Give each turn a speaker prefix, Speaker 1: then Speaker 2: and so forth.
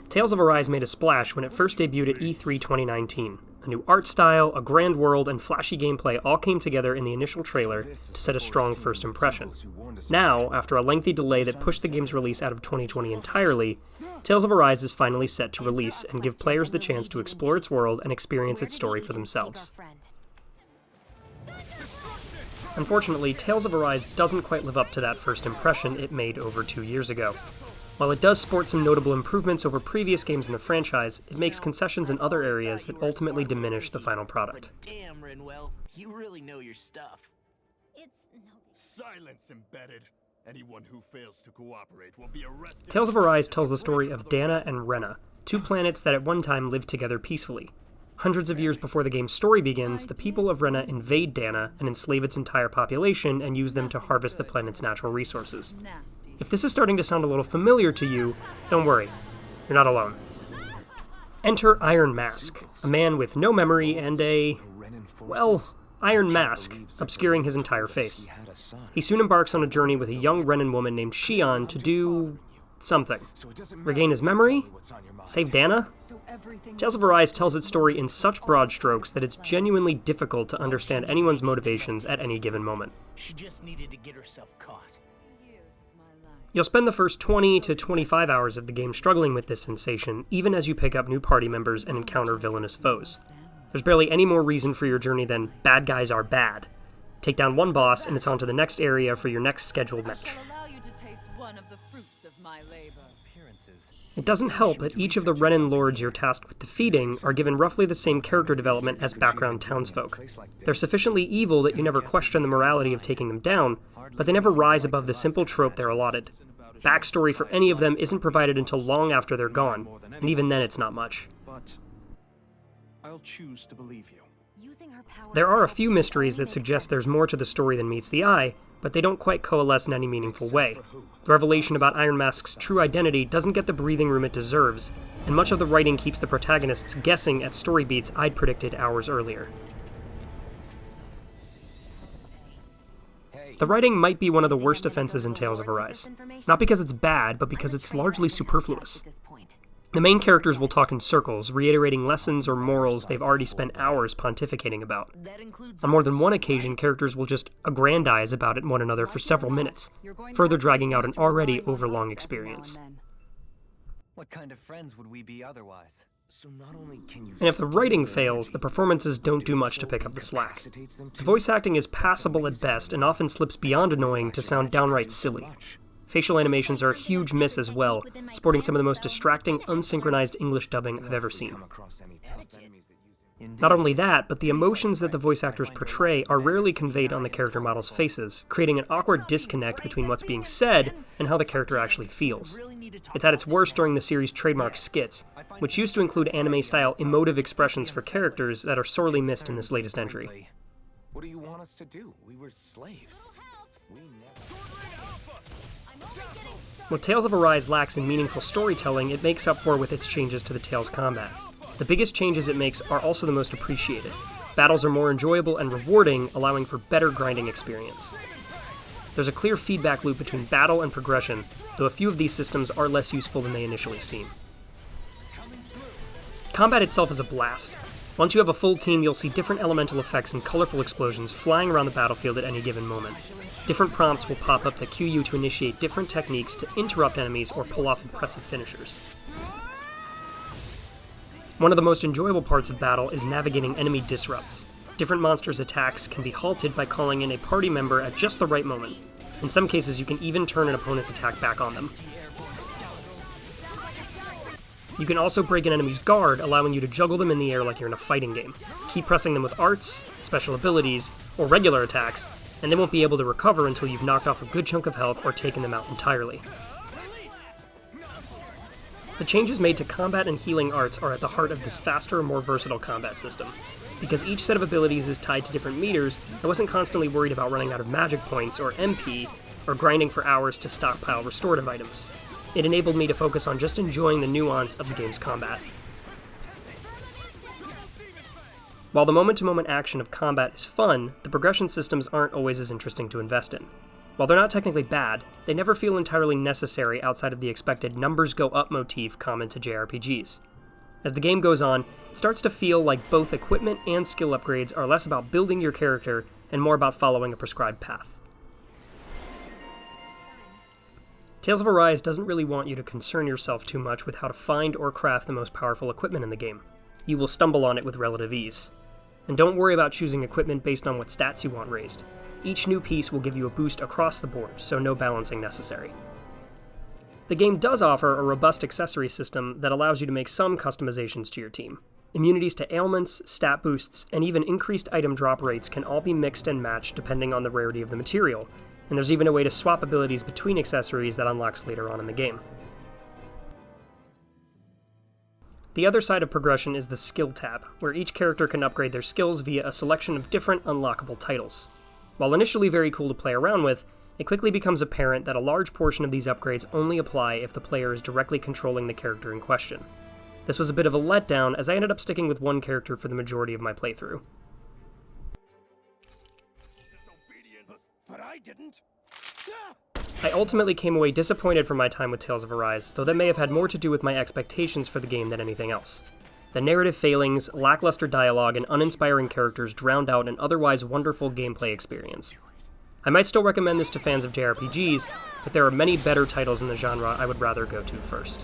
Speaker 1: Tales of Arise made a splash when it first debuted at E3 2019. A new art style, a grand world, and flashy gameplay all came together in the initial trailer to set a strong first impression. Now, after a lengthy delay that pushed the game's release out of 2020 entirely, Tales of Arise is finally set to release and give players the chance to explore its world and experience its story for themselves. Unfortunately, Tales of Arise doesn't quite live up to that first impression it made over 2 years ago. While it does sport some notable improvements over previous games in the franchise, it makes concessions in other areas that ultimately diminish the final product.
Speaker 2: Damn, Rinwell, you really know your stuff.
Speaker 3: Silence, embedded. Anyone who fails to cooperate will be arrested.
Speaker 1: Tales of Arise tells the story of Dana and Rena, two planets that at one time lived together peacefully. Hundreds of years before the game's story begins, the people of Rena invade Dana and enslave its entire population and use them to harvest the planet's natural resources. If this is starting to sound a little familiar to you, don't worry, you're not alone. Enter Iron Mask, a man with no memory and Iron Mask, obscuring his entire face. He soon embarks on a journey with a young Renan woman named Shion to do something. Regain his memory? Save Dana? Tales of Arise tells its story in such broad strokes that it's genuinely difficult to understand anyone's motivations at any given moment.
Speaker 2: She just needed to get herself caught.
Speaker 1: You'll spend the first 20 to 25 hours of the game struggling with this sensation, even as you pick up new party members and encounter villainous foes. There's barely any more reason for your journey than bad guys are bad. Take down one boss, and it's on to the next area for your next scheduled match. It doesn't help that each of the Renan lords you're tasked with defeating are given roughly the same character development as background townsfolk. They're sufficiently evil that you never question the morality of taking them down, but they never rise above the simple trope they're allotted. Backstory for any of them isn't provided until long after they're gone, and even then it's not much.
Speaker 4: I'll choose to believe you.
Speaker 1: There are a few mysteries that suggest there's more to the story than meets the eye, but they don't quite coalesce in any meaningful way. The revelation about Iron Mask's true identity doesn't get the breathing room it deserves, and much of the writing keeps the protagonists guessing at story beats I'd predicted hours earlier. The writing might be one of the worst offenses in Tales of Arise. Not because it's bad, but because it's largely superfluous. The main characters will talk in circles, reiterating lessons or morals they've already spent hours pontificating about. On more than one occasion, characters will just aggrandize about one another for several minutes, further dragging out an already overlong experience.
Speaker 5: What kind of friends would we be otherwise?
Speaker 1: And if the writing fails, the performances don't do much to pick up the slack. The voice acting is passable at best and often slips beyond annoying to sound downright silly. Facial animations are a huge miss as well, sporting some of the most distracting, unsynchronized English dubbing I've ever seen. Not only that, but the emotions that the voice actors portray are rarely conveyed on the character models' faces, creating an awkward disconnect between what's being said and how the character actually feels. It's at its worst during the series' trademark skits, which used to include anime-style emotive expressions for characters that are sorely missed in this latest entry.
Speaker 5: What do you want us to do? We were slaves.
Speaker 1: What Tales of Arise lacks in meaningful storytelling, it makes up for with its changes to the Tales combat. The biggest changes it makes are also the most appreciated. Battles are more enjoyable and rewarding, allowing for better grinding experience. There's a clear feedback loop between battle and progression, though a few of these systems are less useful than they initially seem. Combat itself is a blast. Once you have a full team, you'll see different elemental effects and colorful explosions flying around the battlefield at any given moment. Different prompts will pop up that cue you to initiate different techniques to interrupt enemies or pull off impressive finishers. One of the most enjoyable parts of battle is navigating enemy disrupts. Different monsters' attacks can be halted by calling in a party member at just the right moment. In some cases, you can even turn an opponent's attack back on them. You can also break an enemy's guard, allowing you to juggle them in the air like you're in a fighting game. Keep pressing them with arts, special abilities, or regular attacks, and they won't be able to recover until you've knocked off a good chunk of health or taken them out entirely. The changes made to combat and healing arts are at the heart of this faster, more versatile combat system. Because each set of abilities is tied to different meters, I wasn't constantly worried about running out of magic points or MP, or grinding for hours to stockpile restorative items. It enabled me to focus on just enjoying the nuance of the game's combat. While the moment-to-moment action of combat is fun, the progression systems aren't always as interesting to invest in. While they're not technically bad, they never feel entirely necessary outside of the expected numbers go up motif common to JRPGs. As the game goes on, it starts to feel like both equipment and skill upgrades are less about building your character and more about following a prescribed path. Tales of Arise doesn't really want you to concern yourself too much with how to find or craft the most powerful equipment in the game. You will stumble on it with relative ease. And don't worry about choosing equipment based on what stats you want raised. Each new piece will give you a boost across the board, so no balancing necessary. The game does offer a robust accessory system that allows you to make some customizations to your team. Immunities to ailments, stat boosts, and even increased item drop rates can all be mixed and matched depending on the rarity of the material, and there's even a way to swap abilities between accessories that unlocks later on in the game. The other side of progression is the skill tab, where each character can upgrade their skills via a selection of different unlockable titles. While initially very cool to play around with, it quickly becomes apparent that a large portion of these upgrades only apply if the player is directly controlling the character in question. This was a bit of a letdown, as I ended up sticking with one character for the majority of my playthrough.
Speaker 3: But I didn't.
Speaker 1: I ultimately came away disappointed from my time with Tales of Arise, though that may have had more to do with my expectations for the game than anything else. The narrative failings, lackluster dialogue, and uninspiring characters drowned out an otherwise wonderful gameplay experience. I might still recommend this to fans of JRPGs, but there are many better titles in the genre I would rather go to first.